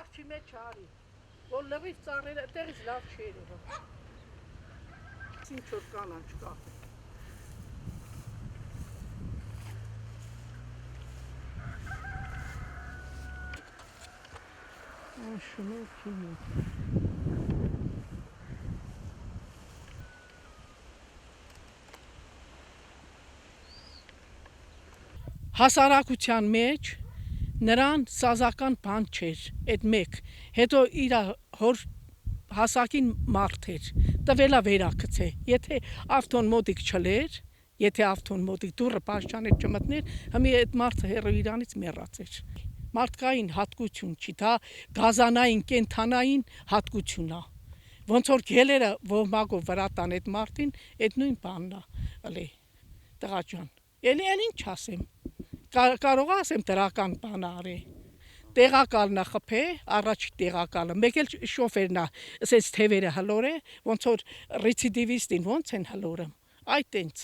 Աղջի մեջ արի, որ լվից ծառերը այդտեղից լավ չի երևում։ Ինչ որ կանանչ կա։ Շնորհքին։ Հասարակության մեջ նրան սազական բան չէր, այդ մեկ, հետո իր հոր հասակին մարդ էր, տվելա վերակցե, եթե ավտոն մոտիկ չլեր, եթե ավտոն մոտիկ դուրը պաշտաներ չմտներ, հիմի այդ մարդը հեռու իրանից մեռած էր։ Մարդկային հատկություն չի, դա գազանային, կենթանային հատկություն է։ Ոնց որ գելերը ոհմակով վրա տան այդ մարդին, այդ նույն բանն է, ըլի, տղա ջան, էլ ինչ ասեմ, կարող ասեմ դրական բան արի, տեղակալն է խփե, առաջ տեղակալը, մեկ էլ շոֆերն է, ասես թևերը հլոր է, ոնց որ ռեցիդիվիստին ոնց են հլորը, այդ տենց։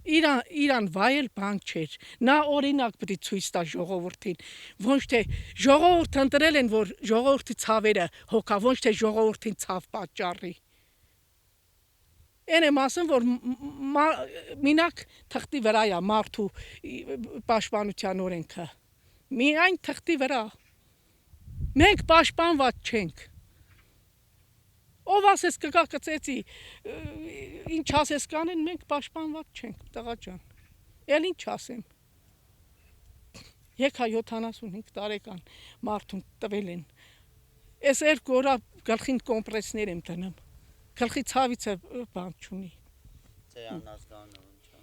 Իրան վայել բան չէր, նա օրինակ պետք է ցույց տա ժողովրդին, ոչ թե ժողովուրդը ընտրել են, որ ժողովրդի ցավերը հոգա, ոչ թե ժողովրդին ցավ պատճառի։ Այն եմ ասում, որ մինակ թղթի վրա է մարդու պաշտպանության օրենքը, միայն թղթի վրա, մենք պաշտպանված չենք։ Ով ասես կգա կծեցի, ինչ ասես կանեն, մենք պաշտպանված չենք, տղա ջան, էլ ինչ ասեմ։ Եկա 75 տարեկան մարդուն տվել են, ես երկու օրա գլխին կոմպրեսներ եմ դնում, գլխի ցավից բան չունի։ Ձեյան ազգանը ինչ է։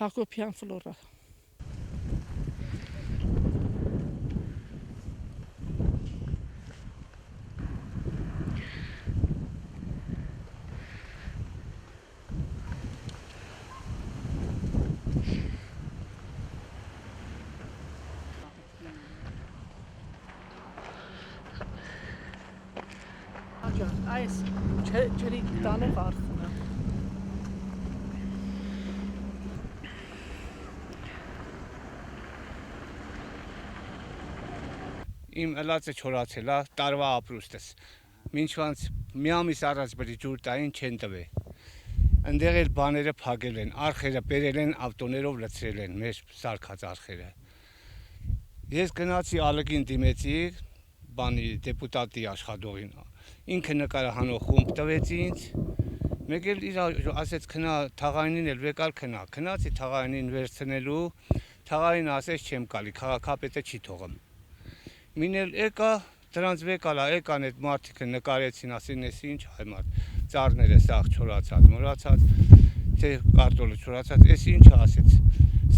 Հակոբյան Ֆլորա։ Այս ջրի տանը վարդն է։ Իմ ըլածը չորացել է, տարվա ապրուստս։ Մինչվանց մի ամիս առաջ բրի ջուր տային չեն տվե։ Ընդեղ էլ բաները փակել են, արխերը բերել են, ավտոներով լցրել են մեր սարքած արխերը։ Ես գնացի ալգին դիմեցի, բանի դեպուտատի աշխատողին, ինքը նկարահանող խումբ տվեց ինձ, մեկ էլ իր ասեց քնա թաղայինին էլ վեկալ քնացի թաղայինին վերցնելու, թաղային ասեց չեմ գալի, քաղաքապետը չի թողում։ Մին էլ եկա, դրանց վեկալա եկան այդ մարդիկը նկարեցին, ասին ես ինչ հայ մարդ, ծառները սաղ չորացած, մորացած, թե կարտոլը չորացած, ես ինչ ասեց,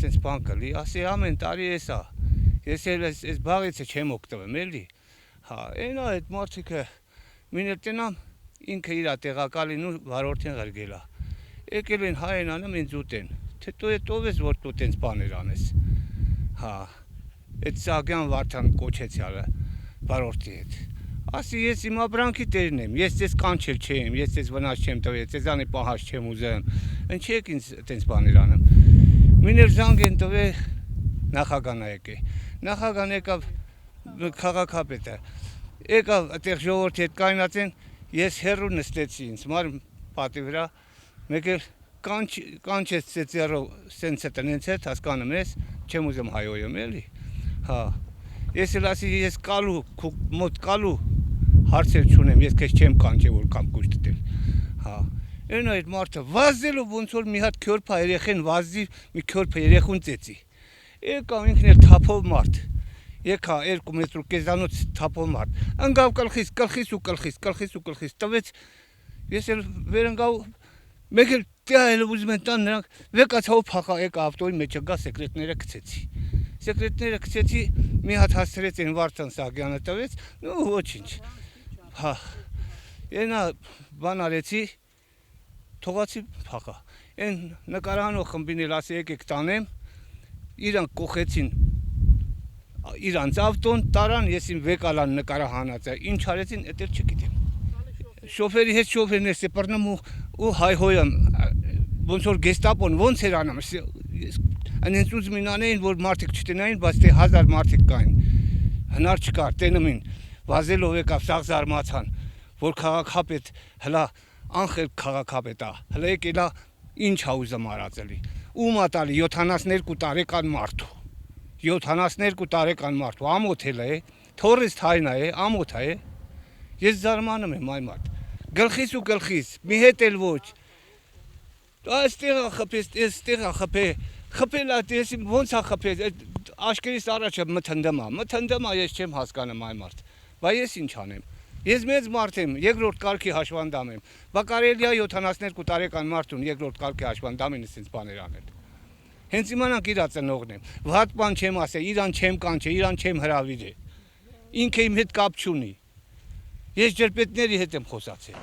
սենց բան կլի, ասի ամեն տարի էսա, ես էլ այս բաղիցը չեմ օգտվում էլի, հա, այնա այդ մարդիկը մին էլ տնամ, ինքը իրա տեղակալին ու վարորդին ղրգելա, եկել են հայեն անում ինձ ուտեն, թե տո էտ ով ես, որ տու տենց բաներ անես, հա, այդ Սագյան Վարդան կոչեցյալը վարորդի հետ, ասի ես իմ ապրանքի տերն եմ, ես ձեզ կանչել չեմ, ես ձեզ վնաս չեմ տվել, ձեզանի պահած չեմ ուզեմ, ընչ եք ինձ տենց բաներ անում, մին էլ զանգ են տվել նախագանա եկե, նախագան եկավ քաղաքապետը, եկավ այդեղ ժողովրդի հետ կայնացեն, ես հեռու նստեցի ինձ, մար պատի վրա, մեկ էլ կանչեց ծեծերով սենցը տնենց հետ, հասկանում ես, չեմ ուզեմ հայոյում էլի, հա, ես էլ ասի, ես կալու, մոտ կալու հարցեր չունեմ, ես քեզ չեմ կանչել, որ կամ կուշ տտել, հա, այն այդ մարդը վազելով ոնց որ մի հատ քյորփա երեխեն վազի, մի քյորփա երեխուն ծեծի, եկավ ինքն էլ թափով մարդ, եկա 2 մետր կեզանոց թափով մարդ, ընգավ կլխիս, տվեց, ես էլ վեր ընգավ, մեկ էլ տյահել ուզում են տան նրանք, վեկացավ փախա եկա ավտոյի մեջը գա սեկրետները քցեցի, մի հատ հասցրեց են Վարդան Սագյանը տվեց, ու ոչինչ, հա, ենա բան արեցի, թողացի փախա, են նկարահանող խմբին էլ ասի եկեք տանեմ, իրանք կողեցին իրանց ավտոն, տարան, ես իմ վեկալան նկարահանած է, ինչ արեցին, էդ էլ չգիտեմ, շոֆերի հետ շոֆերն էր սեպրնում ու հայհոյում, ոնց որ գեստապոն ոնց էր անում, Այնց ուզում էին, որ մարդիկ չտնային, բայց թե 1000 մարդիկ կային։ Հնար չկար, տենում են, վազելով եկավ, սաղ զարմացան, որ քաղաքապետ հլա անխել քաղաքապետ է, հլա եկել է ինչ ա ուզում արածելի։ Ում ա տալի 72 տարեկան մարդու։ 72 տարեկան մարդու, ամոթ էլ է, թորից թայնա է, ամոթ է։ Ես զարմանում եմ այ մարդ։ Գլխից ու գլխից, մի հետ էլ ոչ։ Այստեղ է խփես, այստեղ է խփե։ Խփել է, ես ոնց է խփել, աշկերտից առաջ մթնդում է, ես չեմ հասկանում այ մարդ։ Բայց ես ինչ անեմ։ Ես մեծ մարդ եմ, երկրորդ կարգի հաշվանդամ եմ։ Բա կարելի է 72 տարեկան մարդուն երկրորդ կարգի հաշվանդամին ասենց բաներ անել։ Հենց իմանանք իրա ծնողն եմ։ Վատ բան չեմ ասել, իրան չեմ կանչել, իրան չեմ հրավիրել։ Ինքը իմ հետ կապ չունի։ Ես ջրպետների հետ եմ խոսացել։